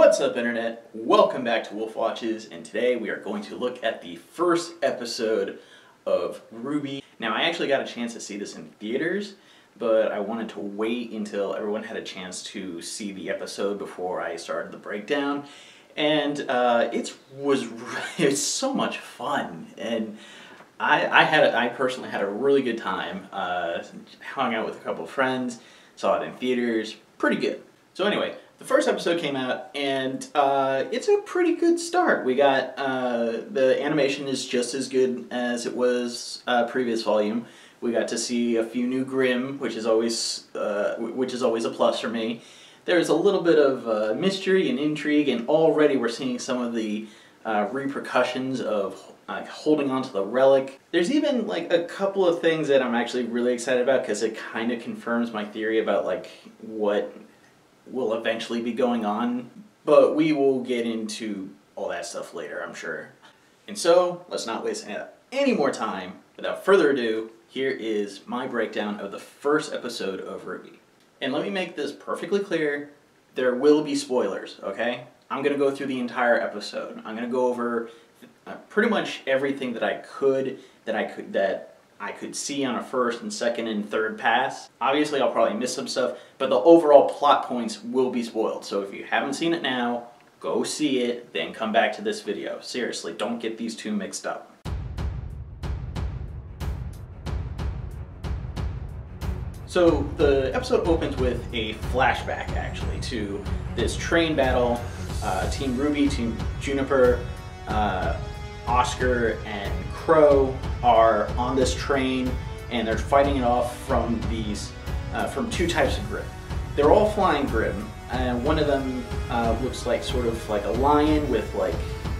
What's up, Internet? Welcome back to Wolf Watches, and today we are going to look at the first episode of RWBY. Now, I actually got a chance to see this in theaters, but I wanted to wait until everyone had a chance to see the episode before I started the breakdown. And it's so much fun, and I personally had a really good time. Hung out with a couple of friends, saw it in theaters, pretty good. So anyway, the first episode came out, and it's a pretty good start. We got, the animation is just as good as it was previous volume. We got to see a few new Grimm, which is always a plus for me. There's a little bit of mystery and intrigue, and already we're seeing some of the repercussions of holding on to the relic. There's even like a couple of things that I'm actually really excited about, because it kind of confirms my theory about like what will eventually be going on, but we will get into all that stuff later, I'm sure. And so, let's not waste any more time. Without further ado, here is my breakdown of the first episode of RWBY. And let me make this perfectly clear, there will be spoilers, okay? I'm gonna go through the entire episode. I'm gonna go over pretty much everything that I could see on a first and second and third pass. Obviously, I'll probably miss some stuff, but the overall plot points will be spoiled. So if you haven't seen it now, go see it, then come back to this video. Seriously, don't get these two mixed up. So the episode opens with a flashback, actually, to this train battle. Team RWBY, Team Juniper, Oscar and Crow are on this train, and they're fighting it off from from two types of Grimm. They're all flying Grimm, and one of them looks like sort of like a lion with like,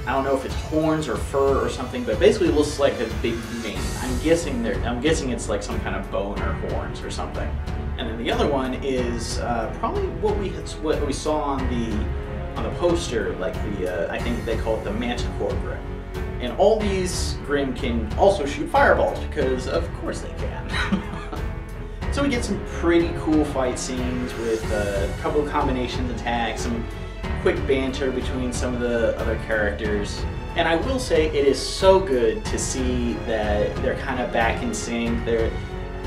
I don't know if it's horns or fur or something, but basically it looks like a big mane. I'm guessing it's like some kind of bone or horns or something. And then the other one is probably what we saw on the poster, like I think they call it the Manticore Grimm. And all these Grimm can also shoot fireballs, because of course they can. So we get some pretty cool fight scenes with a couple of combination attacks, some quick banter between some of the other characters. And I will say it is so good to see that they're kind of back in sync.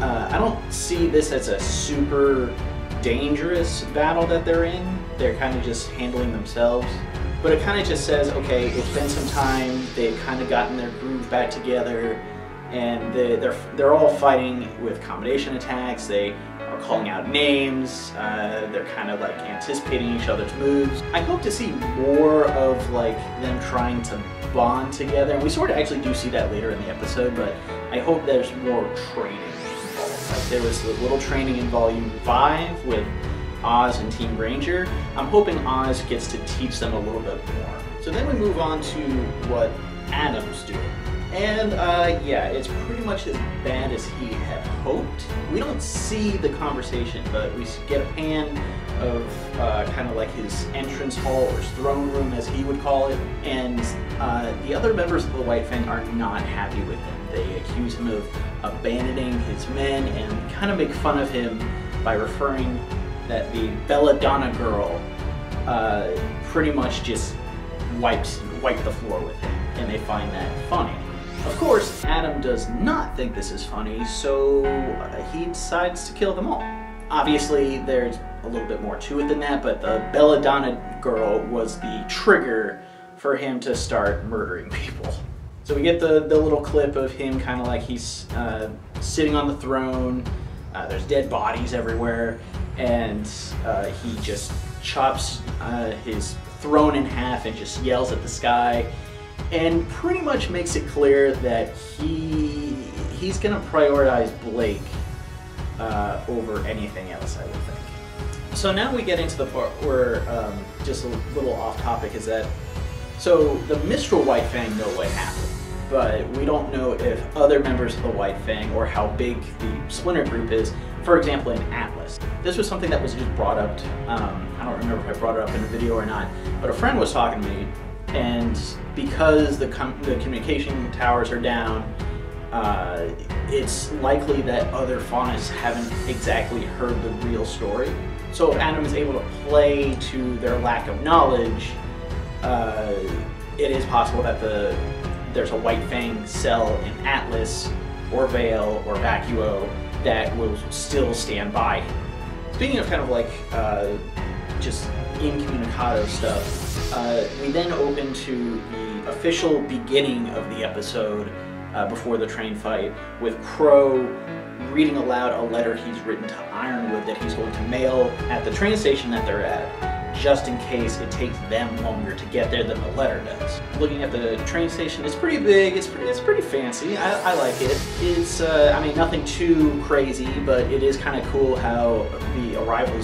I don't see this as a super dangerous battle that they're in. They're kind of just handling themselves. But it kind of just says, okay, it's been some time, they've kind of gotten their groove back together, and they're all fighting with combination attacks. They are calling out names, they're kind of like anticipating each other's moves. I hope to see more of like them trying to bond together, and we sort of actually do see that later in the episode, but I hope there's more training involved. Like there was a little training in Volume 5 with Oz and Team Ranger. I'm hoping Oz gets to teach them a little bit more. So then we move on to what Adam's doing. And yeah, it's pretty much as bad as he had hoped. We don't see the conversation, but we get a pan of kind of like his entrance hall, or his throne room as he would call it. And the other members of the White Fang are not happy with him. They accuse him of abandoning his men and kind of make fun of him by referring that the Belladonna girl pretty much just wiped the floor with him, and they find that funny. Of course, Adam does not think this is funny, so he decides to kill them all. Obviously, there's a little bit more to it than that, but the Belladonna girl was the trigger for him to start murdering people. So we get the little clip of him kind of like he's sitting on the throne. There's dead bodies everywhere, and he just chops his throne in half and just yells at the sky, and pretty much makes it clear that he's gonna prioritize Blake over anything else, I would think. So now we get into the part where, just a little off topic, is that, so the Mistral White Fang know what happened, but we don't know if other members of the White Fang, or how big the Splinter group is. For example, in Atlas. This was something that was just brought up, I don't remember if I brought it up in a video or not, but a friend was talking to me, and because the communication towers are down, it's likely that other faunists haven't exactly heard the real story. So if Adam is able to play to their lack of knowledge, it is possible that there's a White Fang cell in Atlas, or Vale, or Vacuo that will still stand by him. Speaking of kind of like just incommunicado stuff, we then open to the official beginning of the episode before the train fight, with Crow reading aloud a letter he's written to Ironwood that he's going to mail at the train station that they're at, just in case it takes them longer to get there than the letter does. Looking at the train station, it's pretty big, it's pretty fancy, I like it. It's, I mean, nothing too crazy, but it is kind of cool how the arrival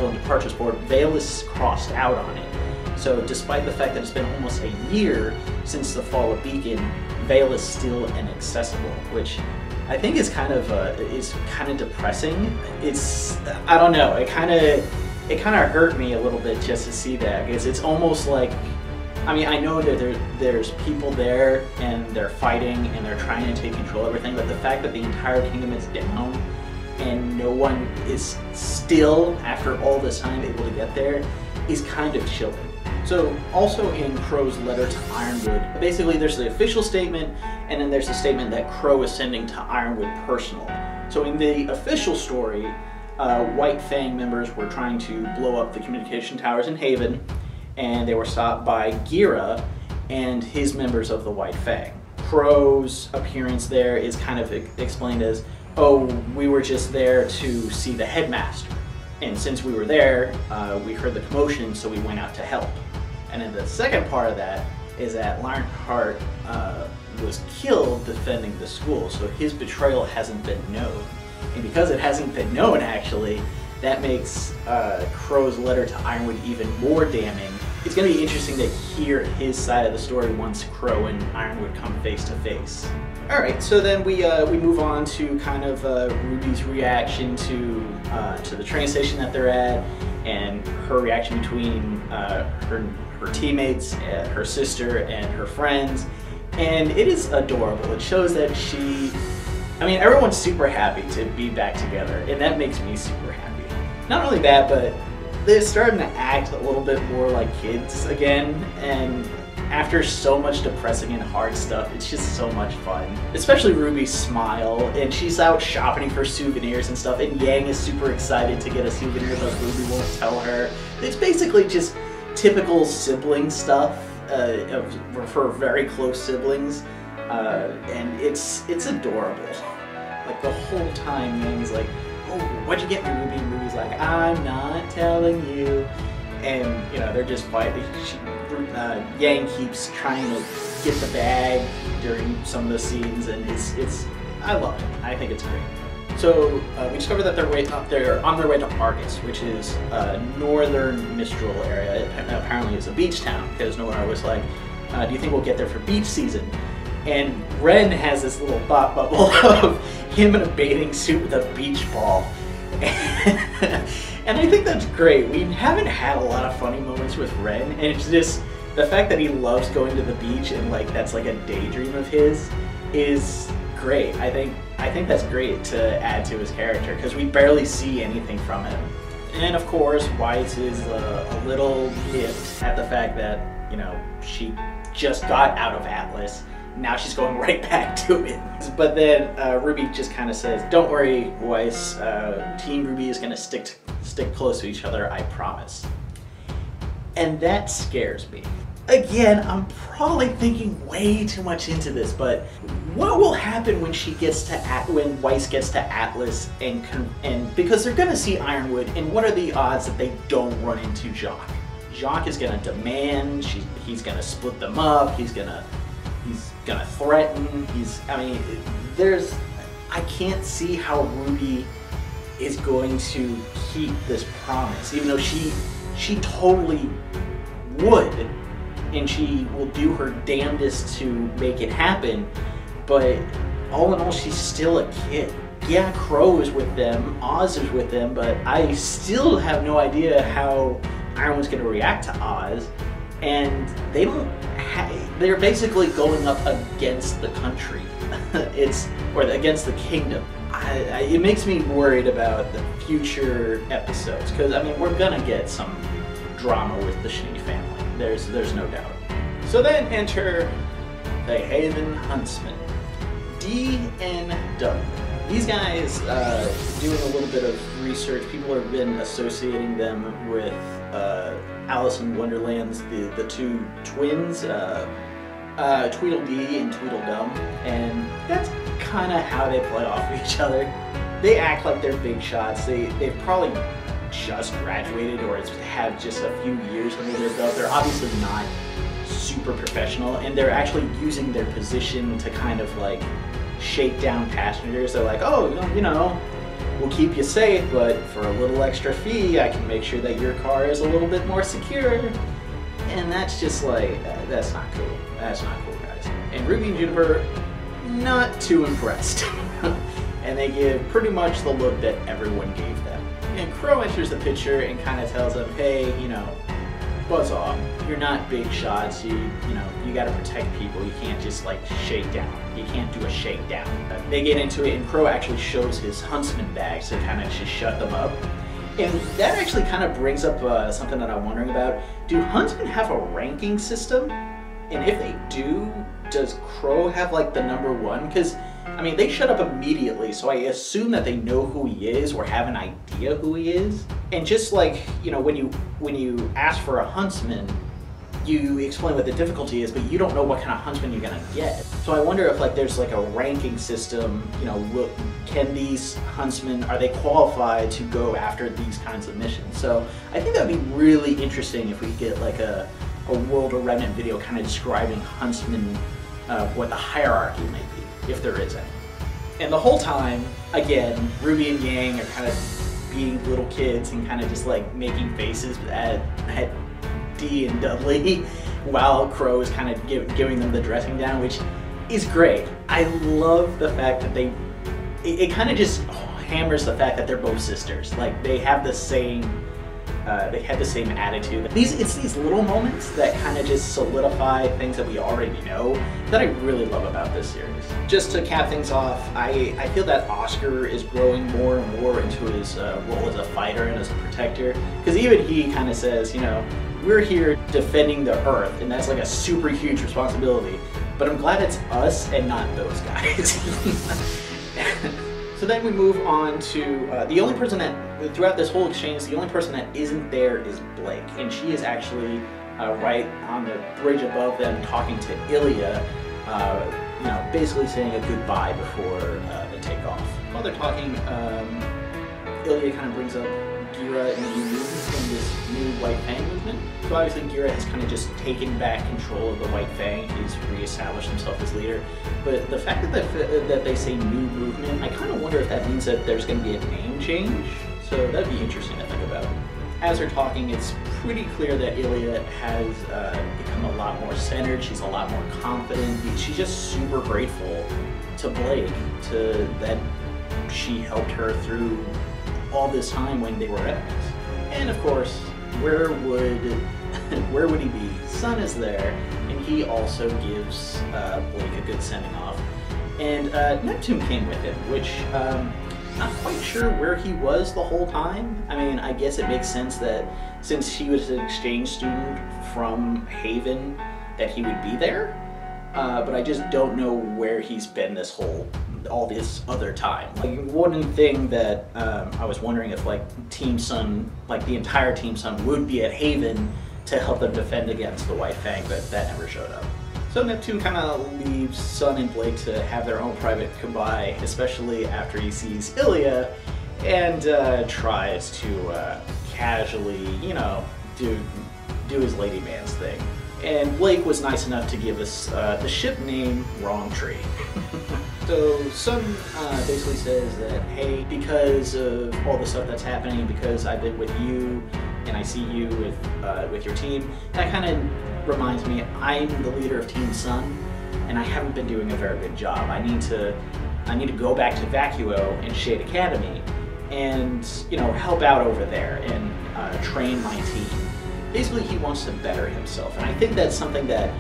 and departures board, Vale is crossed out on it. So despite the fact that it's been almost a year since the fall of Beacon, Vale is still inaccessible, which I think is kind of depressing. It's, I don't know, it kind of hurt me a little bit just to see that, because it's almost like, I mean, I know that there's people there and they're fighting and they're trying to take control of everything, but the fact that the entire kingdom is down and no one is still, after all this time, able to get there is kind of chilling. So also in Crow's letter to Ironwood, basically there's the official statement and then there's the statement that Crow is sending to Ironwood personally. So in the official story, White Fang members were trying to blow up the communication towers in Haven, and they were stopped by Gira and his members of the White Fang. Crow's appearance there is kind of explained as, oh, we were just there to see the headmaster. And since we were there, we heard the commotion, so we went out to help. And then the second part of that is that Lionheart was killed defending the school, so his betrayal hasn't been known. And because it hasn't been known, actually, that makes Crow's letter to Ironwood even more damning. It's going to be interesting to hear his side of the story once Crow and Ironwood come face to face. Alright, so then we move on to kind of Ruby's reaction to the train station that they're at, and her reaction between her teammates, her sister, and her friends. And it is adorable. It shows that I mean, everyone's super happy to be back together, and that makes me super happy. Not only that, but they're starting to act a little bit more like kids again, and after so much depressing and hard stuff, it's just so much fun. Especially Ruby's smile, and she's out shopping for souvenirs and stuff, and Yang is super excited to get a souvenir, but Ruby won't tell her. It's basically just typical sibling stuff for very close siblings, and it's adorable. Like the whole time Yang's like, oh, what'd you get me, Ruby? And Ruby's like, I'm not telling you. And, you know, they're just fighting. Yang keeps trying to get the bag during some of the scenes, and I love it. I think it's great. So we discover that they're on their way to Argus, which is a northern Mistral area. It apparently is a beach town, because Nora was like, do you think we'll get there for beach season? And Ren has this little thought bubble of him in a bathing suit with a beach ball. And I think that's great. We haven't had a lot of funny moments with Ren, and it's just the fact that he loves going to the beach and like that's like a daydream of his is great. I think that's great to add to his character, because we barely see anything from him. And of course, White is a little miffed at the fact that, you know, she just got out of Atlas. Now she's going right back to it. But then Ruby just kind of says, don't worry, Weiss, Team Ruby is going to stick close to each other, I promise. And that scares me. Again, I'm probably thinking way too much into this, but what will happen when when Weiss gets to Atlas and because they're going to see Ironwood, and what are the odds that they don't run into Jacques? Jacques is going to demand, he's going to split them up, he's gonna threaten, I can't see how Ruby is going to keep this promise, even though she totally would, and she will do her damnedest to make it happen, but all in all, she's still a kid. Yeah, Crow is with them, Oz is with them, but I still have no idea how Ironwood's going to react to Oz, and they're basically going up against the country. or against the kingdom. It makes me worried about the future episodes, because I mean, we're gonna get some drama with the Schnee family. There's no doubt. So then enter the Haven Huntsmen, Dee and Doug. These guys, doing a little bit of research, people have been associating them with Alice in Wonderland's the two twins, Tweedledee and Tweedledum, and that's kind of how they play off of each other. They act like they're big shots. They've probably just graduated or have just a few years under their belt. They're obviously not super professional, and they're actually using their position to kind of like shake down passengers. They're like, oh, you know, we'll keep you safe, but for a little extra fee, I can make sure that your car is a little bit more secure. And that's just like, that's not cool. That's not cool, guys. And Ruby and Juniper, not too impressed. And they give pretty much the look that everyone gave them. And Crow enters the picture and kind of tells them, hey, you know, buzz off. You're not big shots. You know, you got to protect people. You can't just like shake down. You can't do a shakedown. They get into it, and Crow actually shows his huntsman bags to kind of just shut them up. And that actually kind of brings up something that I'm wondering about. Do huntsmen have a ranking system? And if they do, does Crow have like the #1? Because I mean, they shut up immediately, so I assume that they know who he is or have an idea who he is. And just like, you know, when you ask for a huntsman, you explain what the difficulty is, but you don't know what kind of huntsman you're gonna get. So I wonder if like there's like a ranking system, you know, look, can these huntsmen, are they qualified to go after these kinds of missions? So I think that'd be really interesting if we get like a World of Remnant video kind of describing huntsmen, what the hierarchy may be, if there is any. And the whole time, again, Ruby and Yang are kind of being little kids and kind of just like making faces at Dee and Dudley while Crow is kind of giving them the dressing down, which is great. I love the fact that it kind of just hammers the fact that they're both sisters. Like they have the same attitude. It's these little moments that kind of just solidify things that we already know that I really love about this series. Just to cap things off, I feel that Oscar is growing more and more into his role as a fighter and as a protector, because even he kind of says, you know, we're here defending the Earth, and that's like a super huge responsibility, but I'm glad it's us and not those guys. So then we move on to the only person that, throughout this whole exchange, the only person that isn't there is Blake. And she is actually right on the bridge above them talking to Ilya, you know, basically saying a goodbye before the takeoff. While they're talking, Ilya kind of brings up Gira and the new movements from this new White Fang movement. So obviously Gira has kind of just taken back control of the White Fang. He's reestablished himself as leader. But the fact that they say new movement, I kind of wonder if that means that there's going to be a name change. So that'd be interesting to think about. As they're talking, it's pretty clear that Ilya has become a lot more centered. She's a lot more confident. She's just super grateful to Blake that she helped her through all this time when they were enemies. And of course, where would he be? Sun is there, and he also gives Blake a good sending off. And Neptune came with him, which not quite sure where he was the whole time. I mean, I guess it makes sense that since he was an exchange student from Haven, that he would be there. But I just don't know where he's been all this other time. Like, one thing that I was wondering if like Team Sun, like the entire Team Sun would be at Haven to help them defend against the White Fang, but that never showed up. So Neptune kind of leaves Sun and Blake to have their own private goodbye, especially after he sees Ilya and tries to casually, you know, do his lady man's thing. And Blake was nice enough to give us the ship name Wrong Tree. So Sun basically says that, hey, because of all the stuff that's happening, because I've been with you and I see you with your team, that kind of reminds me I'm the leader of Team Sun and I haven't been doing a very good job. I need to go back to Vacuo and Shade Academy and, you know, help out over there and train my team. Basically, he wants to better himself, and I think that's something that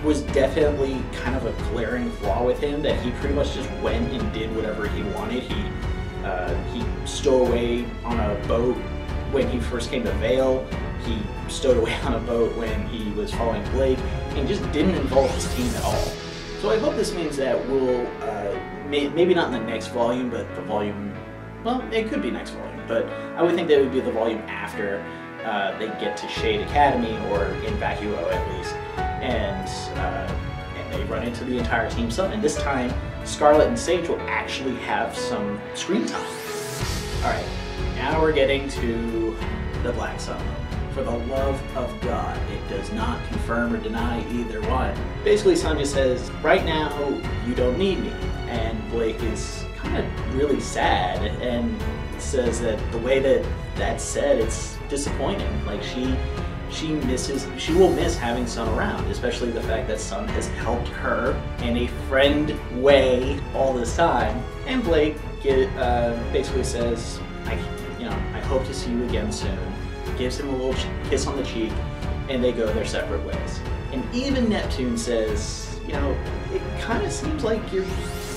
was definitely kind of a glaring flaw with him, that he pretty much just went and did whatever he wanted. He stowed away on a boat when he first came to Vale. He stowed away on a boat when he was following Blake, and just didn't involve his team at all. So I hope this means that we'll, maybe not in the next volume, but the volume, well, it could be next volume, but I would think that would be the volume after they get to Shade Academy, or in Vacuo at least, and they run into the entire team some, and this time Scarlet and Sage will actually have some screen time. Alright, now we're getting to the Black Sun. For the love of God, it does not confirm or deny either one. Basically, Sun just says, right now, you don't need me. And Blake is kind of really sad and says that the way that that's said, it's disappointing. Like, she will miss having Sun around, especially the fact that Sun has helped her in a friend way all this time. And Blake basically says, I hope to see you again soon. Gives him a little kiss on the cheek, and they go their separate ways. And even Neptune says, it kind of seems like you're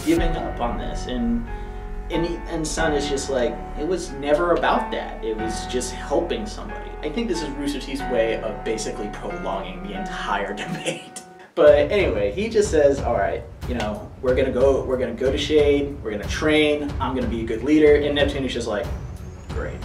giving up on this. And Sun is just like, it was never about that. It was just helping somebody. I think this is Rooster Teeth's way of basically prolonging the entire debate. But anyway, he just says, all right, we're gonna go to Shade, we're gonna train, I'm gonna be a good leader. And Neptune is just like, great.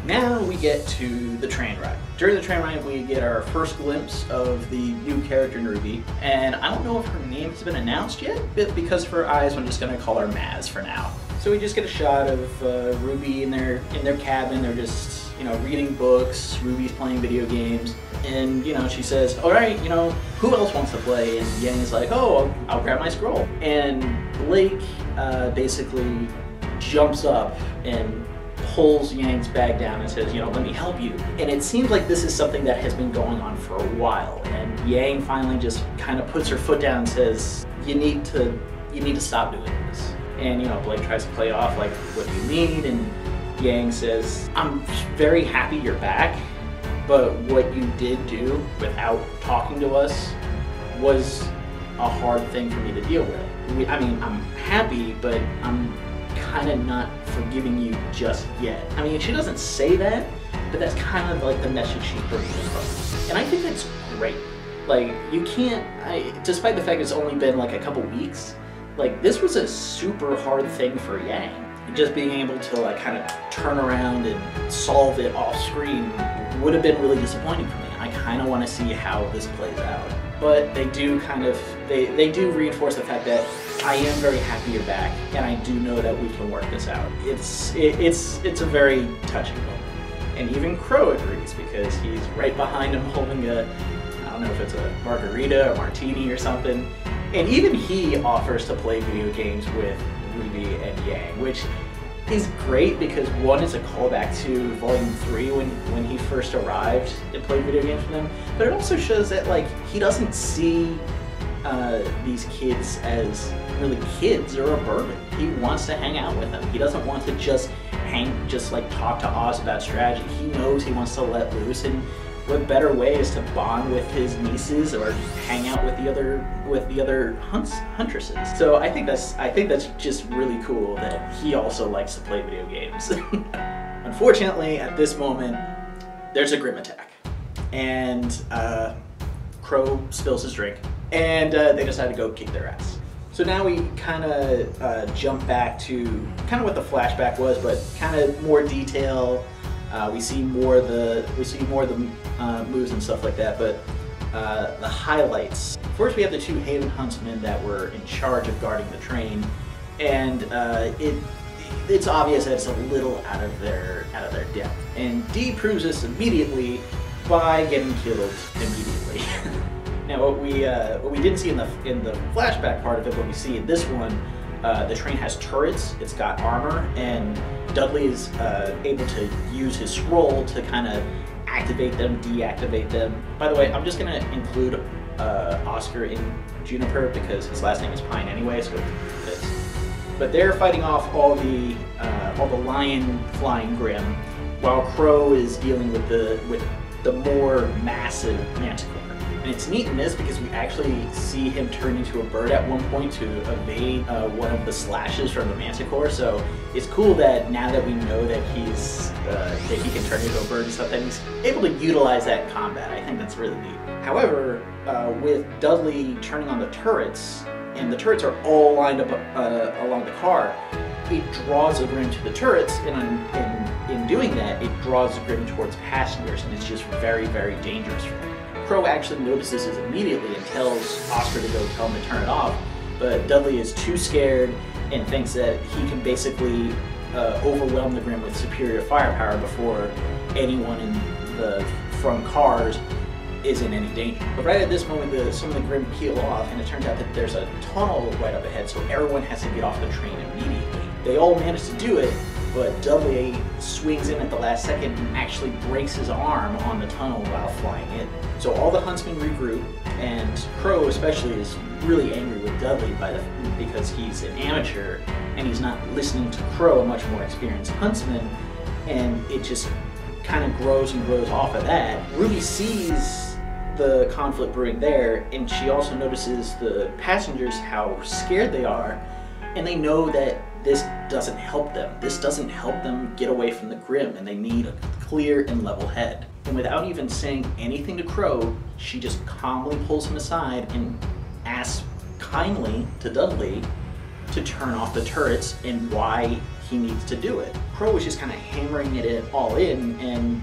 Now we get to the train ride. During the train ride, we get our first glimpse of the new character in RWBY, and I don't know if her name has been announced yet, but because of her eyes, I'm just gonna call her Maz for now. So we just get a shot of RWBY in their cabin. They're just reading books. RWBY's playing video games, and she says, "All right, who else wants to play?" And Yang's like, "Oh, I'll grab my scroll." And Blake basically jumps up and pulls Yang's bag down and says, let me help you. And it seems like this is something that has been going on for a while. And Yang finally just kind of puts her foot down and says, you need to stop doing this. And Blake tries to play off like, what do you need? And Yang says, I'm very happy you're back, but what you did do without talking to us was a hard thing for me to deal with. I mean, I'm happy, but I'm kind of not forgiving you just yet. I mean, she doesn't say that, but that's kind of like the message she's bringing across. And I think that's great. Like, you can't, despite the fact it's only been like a couple weeks, like, this was a super hard thing for Yang. Just being able to like kind of turn around and solve it off screen would have been really disappointing for me. I kind of want to see how this plays out. But they do kind of, they do reinforce the fact that I am very happy you're back, and I do know that we can work this out. It's a very touching moment. And even Crow agrees, because he's right behind him holding a, I don't know if it's a margarita or martini or something. And even he offers to play video games with RWBY and Yang, which is great because one is a callback to Volume 3 when he first arrived and played video games with them, but it also shows that like he doesn't see these kids as really kids or a burden. He wants to hang out with them. He doesn't want to just like talk to Oz about strategy. He knows he wants to let loose, and what better way is to bond with his nieces or hang out with the other huntresses. So I think that's just really cool that he also likes to play video games. Unfortunately, at this moment, there's a Grim attack, and Crow spills his drink, and they decide to go kick their ass. So now we kind of jump back to kind of what the flashback was, but kind of more detail. We see more of the moves and stuff like that, but the highlights. First, we have the two Haven huntsmen that were in charge of guarding the train, and it's obvious that it's a little out of their depth. And Dee proves this immediately by getting killed immediately. Now, what we didn't see in the flashback part of it, but we see in this one, the train has turrets, it's got armor, and Dudley is able to use his scroll to kind of activate them, deactivate them. By the way, I'm just going to include Oscar in Juniper because his last name is Pine anyway, so it fits. But they're fighting off all the lion flying Grim, while Crow is dealing with the more massive Manticore. And it's neat in this because we actually see him turn into a bird at one point to evade one of the slashes from the Manticore. So it's cool that now that we know that that he can turn into a bird and stuff, that he's able to utilize that in combat. I think that's really neat. However, with Dudley turning on the turrets, and the turrets are all lined up along the car, it draws the Grim to the turrets, and in doing that, it draws the Grim towards passengers, and it's just very, very dangerous for them. Crow actually notices this immediately and tells Oscar to go tell him to turn it off, but Dudley is too scared and thinks that he can basically overwhelm the Grim with superior firepower before anyone from cars is in any danger. But right at this moment, some of the Grim peel off, and it turns out that there's a tunnel right up ahead, so everyone has to get off the train immediately. They all manage to do it, but Dudley swings in at the last second and actually breaks his arm on the tunnel while flying in. So all the huntsmen regroup, and Crow especially is really angry with Dudley because he's an amateur and he's not listening to Crow, a much more experienced huntsman, and it just kind of grows and grows off of that. RWBY sees the conflict brewing there, and she also notices the passengers, how scared they are, and they know that this doesn't help them. This doesn't help them get away from the Grim, and they need a clear and level head. And without even saying anything to Crow, she just calmly pulls him aside and asks kindly to Dudley to turn off the turrets and why he needs to do it. Crow was just kind of hammering it all in, and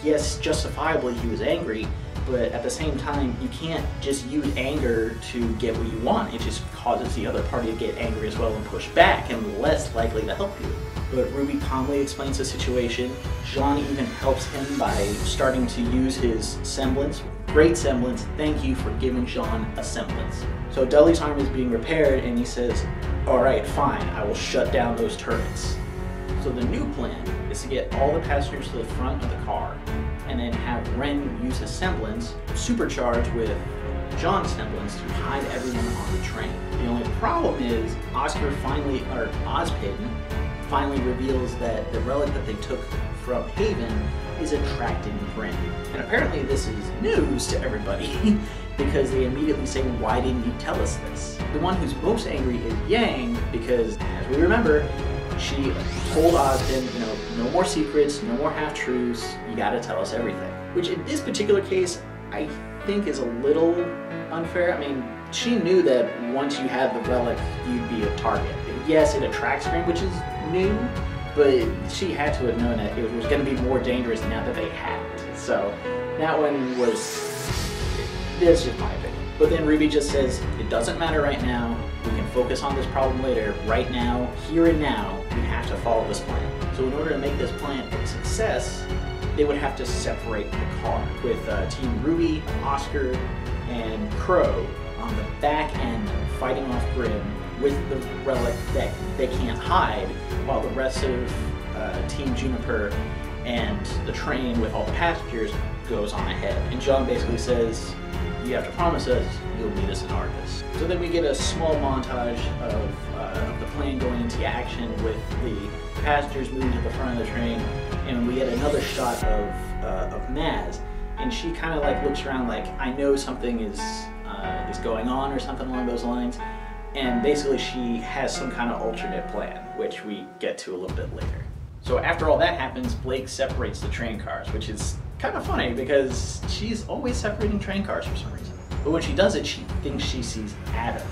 yes, justifiably he was angry, but at the same time, you can't just use anger to get what you want. It just causes the other party to get angry as well and push back, and less likely to help you. But RWBY calmly explains the situation. Jean even helps him by starting to use his semblance. Great semblance. Thank you for giving Jean a semblance. So Dudley's arm is being repaired, and he says, all right, fine, I will shut down those turrets. So the new plan is to get all the passengers to the front of the car, and then have Ren use his semblance, supercharged with John's semblance, to hide everyone on the train. The only problem is Ozpin finally reveals that the relic that they took from Haven is attracting Grim. And apparently this is news to everybody because they immediately say, why didn't you tell us this? The one who's most angry is Yang because, as we remember, she told Ozpin, no more secrets, no more half-truths, you gotta tell us everything. Which in this particular case, I think is a little unfair. I mean, she knew that once you had the relic, you'd be a target. Yes, it attracts Grim, which is new, but she had to have known that it was gonna be more dangerous now that they had it. So that one that's just my opinion. But then RWBY just says, it doesn't matter right now, we can focus on this problem later. Right now, here and now, we have to follow this plan. So in order to make this plan a success, they would have to separate the car with Team RWBY, Oscar, and Crow on the back end fighting off Grim with the relic that they can't hide, while the rest of Team Juniper and the train with all the passengers goes on ahead. And John basically says, you have to promise us you'll meet us in Argus. So then we get a small montage of the plane going into action with the passengers moving to the front of the train, and we get another shot of Maz, and she kind of like looks around like, I know something is going on or something along those lines, and basically she has some kind of alternate plan, which we get to a little bit later. So after all that happens, Blake separates the train cars, which is kind of funny because she's always separating train cars for some reason. But when she does it, she thinks she sees Adam,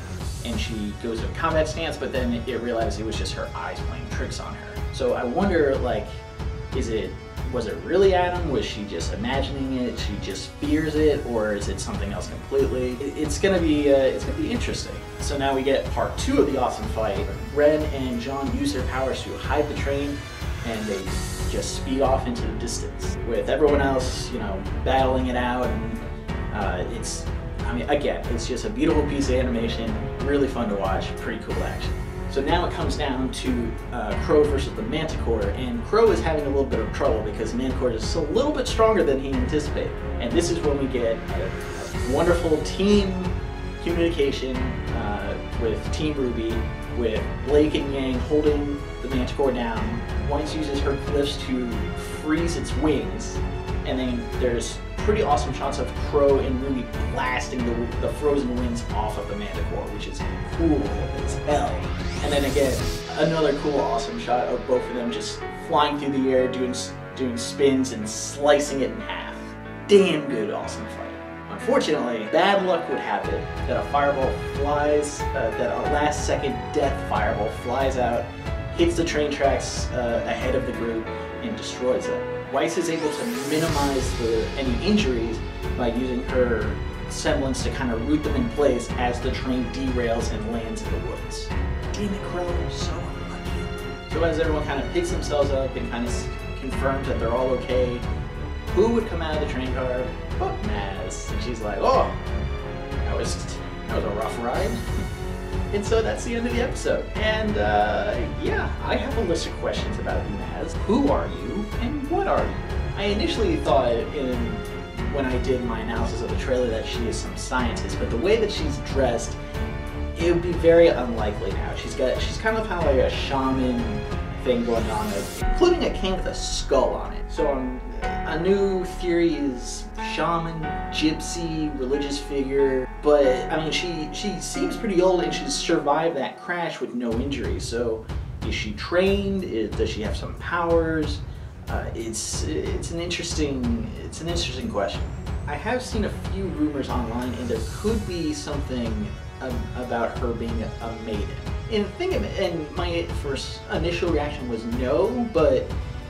and she goes to a combat stance, but then it realized it was just her eyes playing tricks on her. So I wonder, like, was it really Adam? Was she just imagining it? She just fears it, or is it something else completely? It's gonna be interesting. So now we get part 2 of the awesome fight. Ren and John use their powers to hide the train, and they just speed off into the distance with everyone else, battling it out. And it's just a beautiful piece of animation, really fun to watch, pretty cool action. So now it comes down to Crow versus the Manticore, and Crow is having a little bit of trouble because Manticore is a little bit stronger than he anticipated. And this is when we get a wonderful team communication with Team RWBY, with Blake and Yang holding the Manticore down. Once uses her glyphs to freeze its wings, And then there's pretty awesome shots of Crow and RWBY blasting the frozen winds off of the Manticore, which is cool as hell. And then again, another cool awesome shot of both of them just flying through the air, doing spins and slicing it in half. Damn good, awesome fight. Unfortunately, bad luck would have it that a fireball flies, that a last second death fireball flies out, hits the train tracks ahead of the group, and destroys them. Weiss is able to minimize any injuries by using her semblance to kind of root them in place as the train derails and lands in the woods. Damn it, Crow, so unlucky. So as everyone kind of picks themselves up and kind of confirms that they're all okay, who would come out of the train car but Maz? And she's like, oh, that was a rough ride. And so that's the end of the episode. And yeah, I have a list of questions about you, Maz. Who are you and what are you? I initially thought when I did my analysis of the trailer that she is some scientist, but the way that she's dressed, it would be very unlikely now. She's kind of like a shaman thing going on, including a cane with a skull on it. So a new theory is shaman, gypsy, religious figure, but I mean she seems pretty old and she's survived that crash with no injuries. So is she trained? Does she have some powers? It's an interesting question. I have seen a few rumors online, and there could be something about her being a maiden. And my first initial reaction was no, but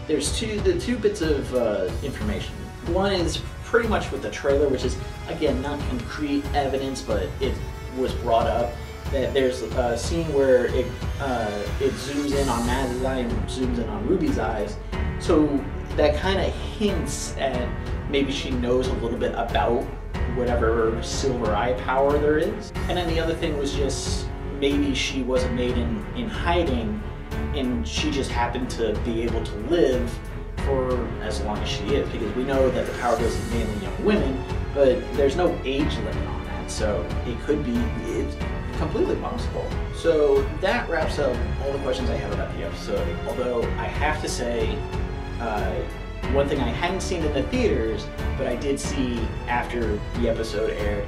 there's the two bits of information. One is pretty much with the trailer, which is again not concrete evidence, but it was brought up that there's a scene where it zooms in on Maz's eye and zooms in on RWBY's eyes. So that kind of hints at maybe she knows a little bit about whatever silver eye power there is. And then the other thing was just maybe she was a maiden in hiding and she just happened to be able to live for as long as she is, because we know that the power goes to mainly young women, but there's no age limit on that, so it's completely possible. So that wraps up all the questions I have about the episode, although I have to say, one thing I hadn't seen in the theaters, but I did see after the episode aired,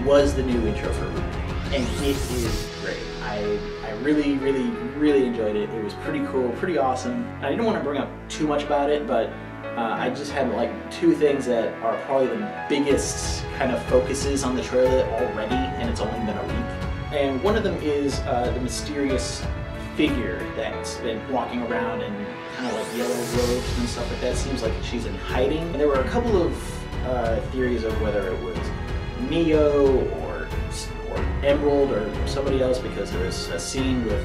was the new intro for RWBY, and it is great. I really, really, really enjoyed it. It was pretty cool, pretty awesome. I didn't want to bring up too much about it, but I just had like two things that are probably the biggest kind of focuses on the trailer already, and it's only been a week. And one of them is the mysterious figure that's been walking around in kind of like yellow robes and stuff like that. Seems like she's in hiding. And there were a couple of theories of whether it was Neo or Emerald or somebody else, because there was a scene with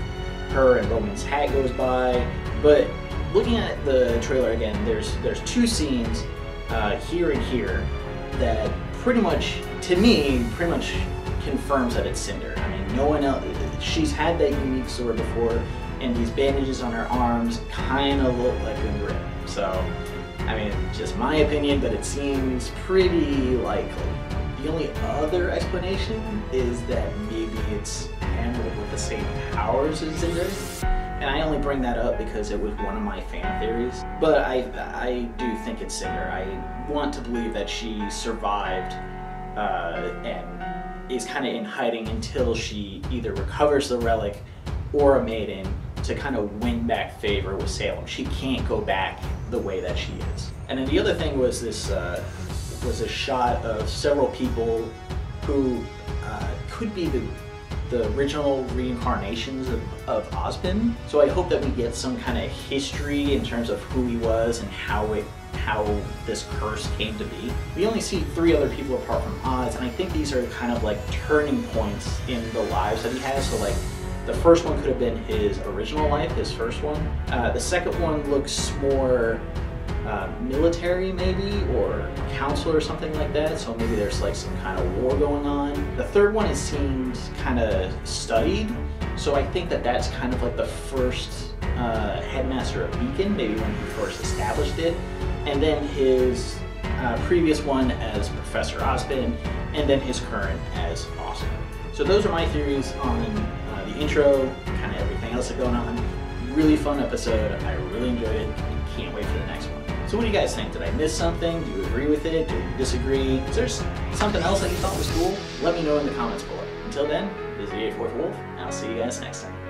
her and Roman's hat goes by. But looking at the trailer again, there's two scenes here and here that pretty much, to me, pretty much confirms that it's Cinder. I mean, no one else, she's had that unique sword before, and these bandages on her arms kind of look like a grip. So, I mean, just my opinion, but it seems pretty likely. The only other explanation is that maybe it's Emerald with the same powers as Cinder. And I only bring that up because it was one of my fan theories. But I do think it's Cinder. I want to believe that she survived and is kind of in hiding until she either recovers the relic or a maiden to kind of win back favor with Salem. She can't go back the way that she is. And then the other thing was this was a shot of several people who could be the original reincarnations of Ozpin. So I hope that we get some kind of history in terms of who he was and how this curse came to be. We only see 3 other people apart from Oz, and I think these are kind of like turning points in the lives that he has. So like the first one could have been his original life, his first one. The second one looks more military maybe, or council or something like that, so maybe there's like some kind of war going on. The third one, it seemed kind of studied, so I think that that's kind of like the first headmaster of Beacon, maybe when he first established it, and then his previous one as Professor Ozpin, and then his current as Oscar. So those are my theories on the intro, kind of everything else that's going on. Really fun episode, I really enjoyed it, and can't wait for the next one. So what do you guys think? Did I miss something? Do you agree with it? Do you disagree? Is there something else that you thought was cool? Let me know in the comments below. Until then, this is the 84th Wolf, and I'll see you guys next time.